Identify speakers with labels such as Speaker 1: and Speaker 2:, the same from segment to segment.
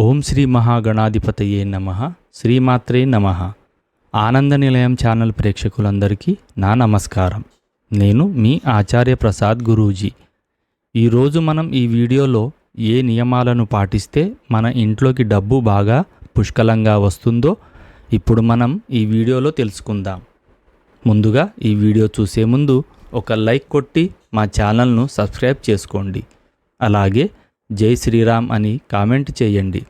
Speaker 1: ఓం శ్రీ మహాగణాధిపతయే నమః. శ్రీమాత్రే నమః. ఆనంద నిలయం ఛానల్ ప్రేక్షకులందరికీ నా నమస్కారం. నేను మీ ఆచార్య ప్రసాద్ గురూజీ. ఈరోజు మనం ఈ వీడియోలో ఏ నియమాలను పాటిస్తే మన ఇంట్లోకి డబ్బు బాగా పుష్కలంగా వస్తుందో ఇప్పుడు మనం ఈ వీడియోలో తెలుసుకుందాం. ముందుగా ఈ వీడియో చూసే ముందు ఒక లైక్ కొట్టి మా ఛానల్ను సబ్స్క్రైబ్ చేసుకోండి. అలాగే జై శ్రీరామ్ అని కామెంట్ చేయండి.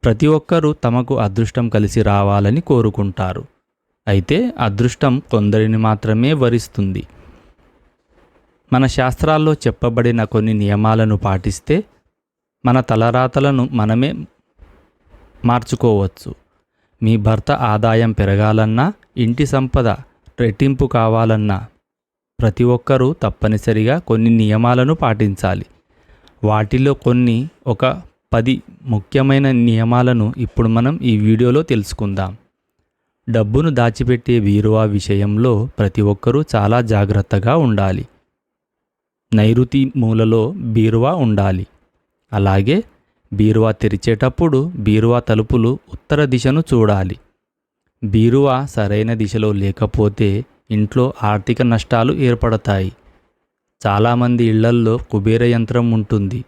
Speaker 1: ప్రతి ఒక్కరూ తమకు అదృష్టం కలిసి రావాలని కోరుకుంటారు. అయితే అదృష్టం కొందరిని మాత్రమే వరిస్తుంది. మన శాస్త్రాల్లో చెప్పబడిన కొన్ని నియమాలను పాటిస్తే మన తలరాతలను మనమే మార్చుకోవచ్చు. మీ భర్త ఆదాయం పెరగాలన్నా, ఇంటి సంపద రెట్టింపు కావాలన్నా ప్రతి ఒక్కరూ తప్పనిసరిగా కొన్ని నియమాలను పాటించాలి. వాటిలో కొన్ని 10 ముఖ్యమైన నియమాలను ఇప్పుడు మనం ఈ వీడియోలో తెలుసుకుందాం. డబ్బును దాచిపెట్టే బీరువా విషయంలో ప్రతి ఒక్కరూ చాలా జాగ్రత్తగా ఉండాలి. నైరుతి మూలలో బీరువా ఉండాలి. అలాగే బీరువా తెరిచేటప్పుడు బీరువా తలుపులు ఉత్తర దిశను చూడాలి. బీరువా సరైన దిశలో లేకపోతే ఇంట్లో ఆర్థిక నష్టాలు ఏర్పడతాయి. చాలామంది ఇళ్లల్లో కుబేర యంత్రం ఉంటుంది.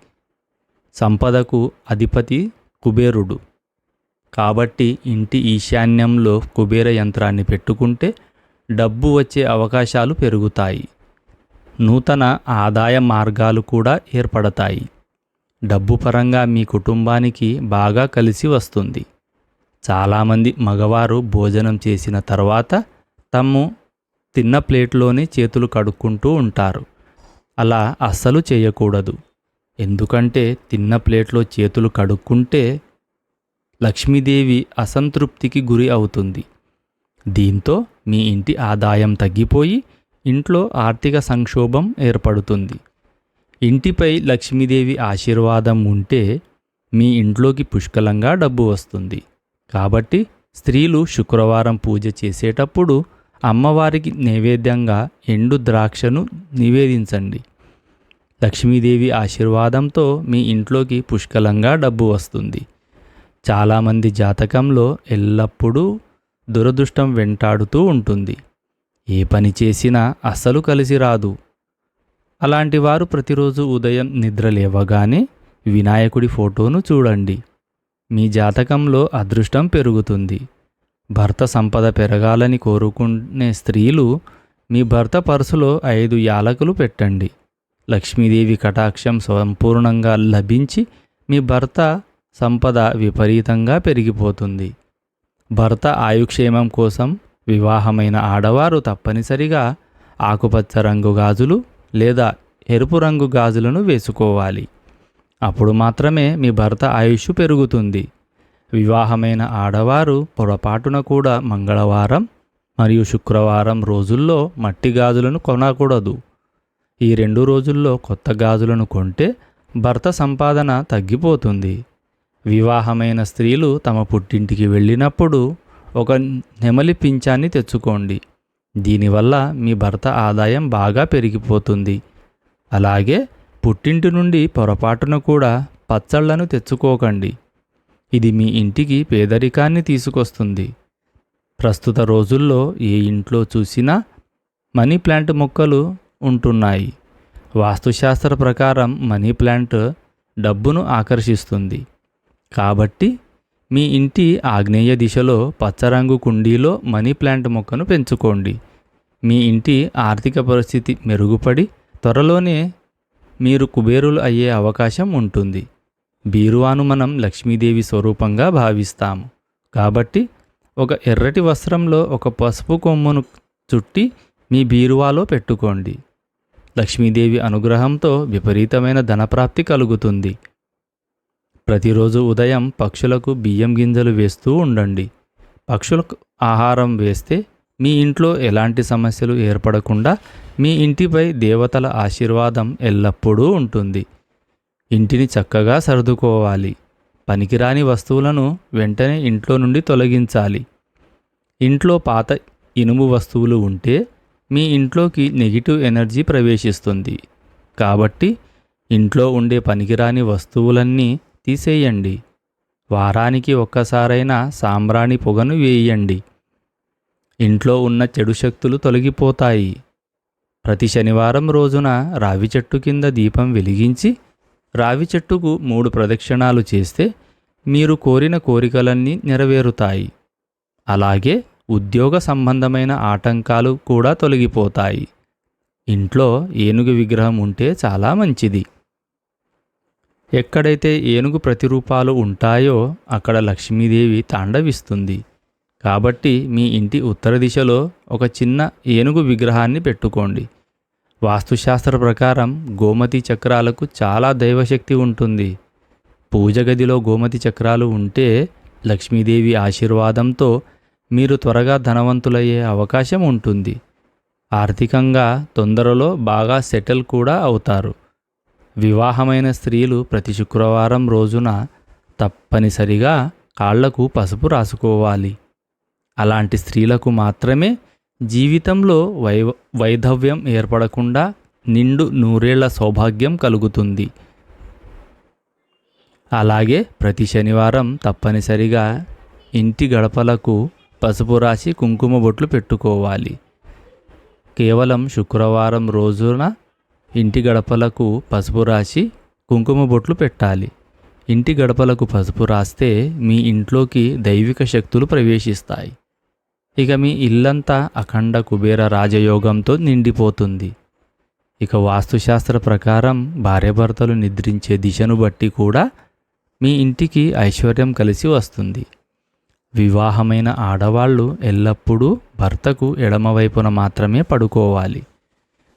Speaker 1: సంపదకు అధిపతి కుబేరుడు. కాబట్టి ఇంటి ఈశాన్యంలో కుబేర యంత్రాన్ని పెట్టుకుంటే డబ్బు వచ్చే అవకాశాలు పెరుగుతాయి. నూతన ఆదాయ మార్గాలు కూడా ఏర్పడతాయి. డబ్బు పరంగా మీ కుటుంబానికి బాగా కలిసి వస్తుంది. చాలామంది మగవారు భోజనం చేసిన తర్వాత తమ్ము తిన్న ప్లేట్లోనే చేతులు కడుక్కుంటూ ఉంటారు. అలా అస్సలు చేయకూడదు. ఎందుకంటే తిన్న ప్లేట్లో చేతులు కడుక్కుంటే లక్ష్మీదేవి అసంతృప్తికి గురి అవుతుంది. దీంతో మీ ఇంటి ఆదాయం తగ్గిపోయి ఇంట్లో ఆర్థిక సంక్షోభం ఏర్పడుతుంది. ఇంటిపై లక్ష్మీదేవి ఆశీర్వాదం ఉంటే మీ ఇంట్లోకి పుష్కలంగా డబ్బు వస్తుంది. కాబట్టి స్త్రీలు శుక్రవారం పూజ చేసేటప్పుడు అమ్మవారికి నైవేద్యంగా ఎండు ద్రాక్షను నివేదించండి. లక్ష్మీదేవి ఆశీర్వాదంతో మీ ఇంట్లోకి పుష్కలంగా డబ్బు వస్తుంది. చాలామంది జాతకంలో ఎల్లప్పుడూ దురదృష్టం వెంటాడుతూ ఉంటుంది. ఏ పని చేసినా అస్సలు కలిసి రాదు. అలాంటి వారు ప్రతిరోజు ఉదయం నిద్ర లేవగానే వినాయకుడి ఫోటోను చూడండి. మీ జాతకంలో అదృష్టం పెరుగుతుంది. భర్త సంపద పెరగాలని కోరుకునే స్త్రీలు మీ భర్త పర్సులో 5 యాలకులు పెట్టండి. లక్ష్మీదేవి కటాక్షం సంపూర్ణంగా లభించి మీ భర్త సంపద విపరీతంగా పెరిగిపోతుంది. భర్త ఆయుక్షేమం కోసం వివాహమైన ఆడవారు తప్పనిసరిగా ఆకుపచ్చ రంగు గాజులు లేదా ఎరుపు రంగు గాజులను వేసుకోవాలి. అప్పుడు మాత్రమే మీ భర్త ఆయుష్ పెరుగుతుంది. వివాహమైన ఆడవారు పొరపాటున కూడా మంగళవారం మరియు శుక్రవారం రోజుల్లో మట్టి గాజులను కొనకూడదు. ఈ 2 రోజుల్లో కొత్త గాజులను కొంటే భర్త సంపాదన తగ్గిపోతుంది. వివాహమైన స్త్రీలు తమ పుట్టింటికి వెళ్ళినప్పుడు ఒక నెమలి పింఛాన్ని తెచ్చుకోండి. దీనివల్ల మీ భర్త ఆదాయం బాగా పెరిగిపోతుంది. అలాగే పుట్టింటి నుండి పొరపాటున కూడా పచ్చళ్లను తెచ్చుకోకండి. ఇది మీ ఇంటికి పేదరికాన్ని తీసుకొస్తుంది. ప్రస్తుత రోజుల్లో ఏ ఇంట్లో చూసినా మనీ ప్లాంట్ మొక్కలు ఉంటున్నాయి. వాస్తుశాస్త్ర ప్రకారం మనీ ప్లాంట్ డబ్బును ఆకర్షిస్తుంది. కాబట్టి మీ ఇంటి ఆగ్నేయ దిశలో పచ్చరంగు కుండీలో మనీ ప్లాంట్ మొక్కను పెంచుకోండి. మీ ఇంటి ఆర్థిక పరిస్థితి మెరుగుపడి త్వరలోనే మీరు కుబేరులు అయ్యే అవకాశం ఉంటుంది. బీరువాను మనం లక్ష్మీదేవి స్వరూపంగా భావిస్తాము. కాబట్టి ఒక ఎర్రటి వస్త్రంలో ఒక పసుపు కొమ్మును చుట్టి మీ బీరువాలో పెట్టుకోండి. లక్ష్మీదేవి అనుగ్రహంతో విపరీతమైన ధనప్రాప్తి కలుగుతుంది. ప్రతిరోజు ఉదయం పక్షులకు బియ్యం గింజలు వేస్తూ ఉండండి. పక్షులకు ఆహారం వేస్తే మీ ఇంట్లో ఎలాంటి సమస్యలు ఏర్పడకుండా మీ ఇంటిపై దేవతల ఆశీర్వాదం ఎల్లప్పుడూ ఉంటుంది. ఇంటిని చక్కగా సర్దుకోవాలి. పనికిరాని వస్తువులను వెంటనే ఇంట్లో నుండి తొలగించాలి. ఇంట్లో పాత ఇనుము వస్తువులు ఉంటే మీ ఇంట్లోకి నెగిటివ్ ఎనర్జీ ప్రవేశిస్తుంది. కాబట్టి ఇంట్లో ఉండే పనికిరాని వస్తువులన్నీ తీసేయండి. వారానికి ఒక్కసారైనా సాంబ్రాణి పొగను వేయండి. ఇంట్లో ఉన్న చెడు శక్తులు తొలగిపోతాయి. ప్రతి శనివారం రోజున రావి చెట్టు కింద దీపం వెలిగించి రావి చెట్టుకు 3 ప్రదక్షిణాలు చేస్తే మీరు కోరిన కోరికలన్నీ నెరవేరుతాయి. అలాగే ఉద్యోగ సంబంధమైన ఆటంకాలు కూడా తొలగిపోతాయి. ఇంట్లో ఏనుగు విగ్రహం ఉంటే చాలా మంచిది. ఎక్కడైతే ఏనుగు ప్రతిరూపాలు ఉంటాయో అక్కడ లక్ష్మీదేవి తాండవిస్తుంది. కాబట్టి మీ ఇంటి ఉత్తర దిశలో ఒక చిన్న ఏనుగు విగ్రహాన్ని పెట్టుకోండి. వాస్తుశాస్త్ర ప్రకారం గోమతి చక్రాలకు చాలా దైవశక్తి ఉంటుంది. పూజ గదిలో గోమతి చక్రాలు ఉంటే లక్ష్మీదేవి ఆశీర్వాదంతో మీరు త్వరగా ధనవంతులయ్యే అవకాశం ఉంటుంది. ఆర్థికంగా తొందరలో బాగా సెటిల్ కూడా అవుతారు. వివాహమైన స్త్రీలు ప్రతి శుక్రవారం రోజున తప్పనిసరిగా కాళ్లకు పసుపు రాసుకోవాలి. అలాంటి స్త్రీలకు మాత్రమే జీవితంలో వైధవ్యం ఏర్పడకుండా నిండు నూరేళ్ల సౌభాగ్యం కలుగుతుంది. అలాగే ప్రతి శనివారం తప్పనిసరిగా ఇంటి గడపలకు పసుపు రాసి కుంకుమ బొట్లు పెట్టుకోవాలి. కేవలం శుక్రవారం రోజున ఇంటి గడపలకు పసుపు రాసి కుంకుమ బొట్లు పెట్టాలి. ఇంటి గడపలకు పసుపు రాస్తే మీ ఇంట్లోకి దైవిక శక్తులు ప్రవేశిస్తాయి. ఇక మీ ఇల్లంతా అఖండ కుబేర రాజయోగంతో నిండిపోతుంది. ఇక వాస్తుశాస్త్ర ప్రకారం భార్యాభర్తలు నిద్రించే దిశను బట్టి కూడా మీ ఇంటికి ఐశ్వర్యం కలిసి వస్తుంది. వివాహమైన ఆడవాళ్ళు ఎల్లప్పుడూ భర్తకు ఎడమవైపున మాత్రమే పడుకోవాలి.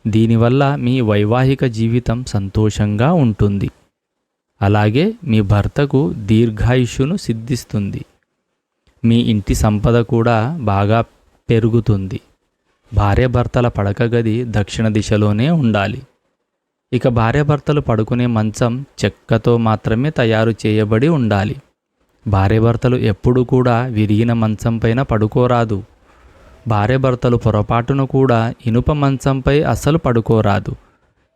Speaker 1: దీనివల్ల మీ వైవాహిక జీవితం సంతోషంగా ఉంటుంది. అలాగే మీ భర్తకు దీర్ఘాయుష్యును సిద్ధిస్తుంది. మీ ఇంటి సంపద కూడా బాగా పెరుగుతుంది. భార్యాభర్తల పడక గది దక్షిణ దిశలోనే ఉండాలి. ఇక భార్యాభర్తలు పడుకునే మంచం చెక్కతో మాత్రమే తయారు చేయబడి ఉండాలి. భార్యాభర్తలు ఎప్పుడూ కూడా విరిగిన మంచం పైన పడుకోరాదు. భార్యాభర్తలు పొరపాటును కూడా ఇనుప మంచంపై అస్సలు పడుకోరాదు.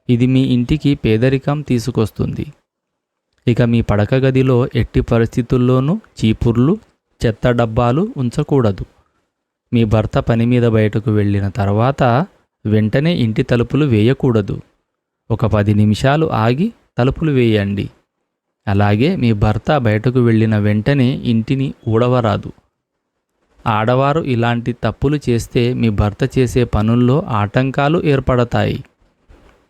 Speaker 1: ఇది మీ ఇంటికి పేదరికం తీసుకొస్తుంది. ఇక మీ పడక గదిలో ఎట్టి పరిస్థితుల్లోనూ చీపుర్లు, చెత్త డబ్బాలు ఉంచకూడదు. మీ భర్త పని మీద బయటకు వెళ్ళిన తర్వాత వెంటనే ఇంటి తలుపులు వేయకూడదు. ఒక 10 నిమిషాలు ఆగి తలుపులు వేయండి. అలాగే మీ భర్త బయటకు వెళ్ళిన వెంటనే ఇంటిని ఊడవరాదు. ఆడవారు ఇలాంటి తప్పులు చేస్తే మీ భర్త చేసే పనుల్లో ఆటంకాలు ఏర్పడతాయి.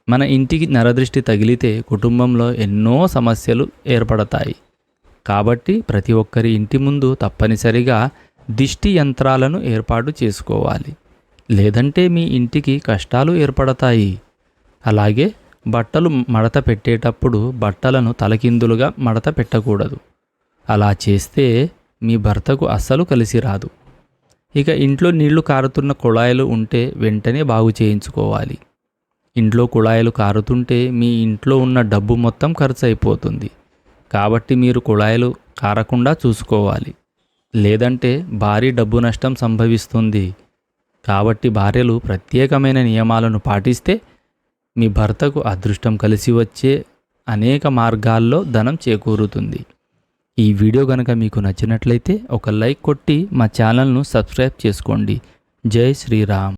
Speaker 1: మన ఇంటికి నరదృష్టి తగిలితే కుటుంబంలో ఎన్నో సమస్యలు ఏర్పడతాయి. కాబట్టి ప్రతి ఒక్కరి ఇంటి ముందు తప్పనిసరిగా దిష్టి యంత్రాలను ఏర్పాటు చేసుకోవాలి. లేదంటే మీ ఇంటికి కష్టాలు ఏర్పడతాయి. అలాగే బట్టలు మడత పెట్టేటప్పుడు బట్టలను తలకిందులుగా మడత పెట్టకూడదు. అలా చేస్తే మీ భర్తకు అస్సలు కలిసి రాదు. ఇక ఇంట్లో నీళ్లు కారుతున్న కుళాయిలు ఉంటే వెంటనే బాగు చేయించుకోవాలి. ఇంట్లో కుళాయిలు కారుతుంటే మీ ఇంట్లో ఉన్న డబ్బు మొత్తం ఖర్చు అయిపోతుంది. కాబట్టి మీరు కుళాయిలు కారకుండా చూసుకోవాలి. లేదంటే భారీ డబ్బు నష్టం సంభవిస్తుంది. కాబట్టి భార్యలు ప్రత్యేకమైన నియమాలను పాటిస్తే మీ భర్తకు అదృష్టం కలిసి వచ్చే అనేక మార్గాల్లో ధనం చేకూరుతుంది. ఈ వీడియో కనుక మీకు నచ్చినట్లయితే ఒక లైక్ కొట్టి మా ఛానల్ను సబ్స్క్రైబ్ చేసుకోండి. జై శ్రీరామ్.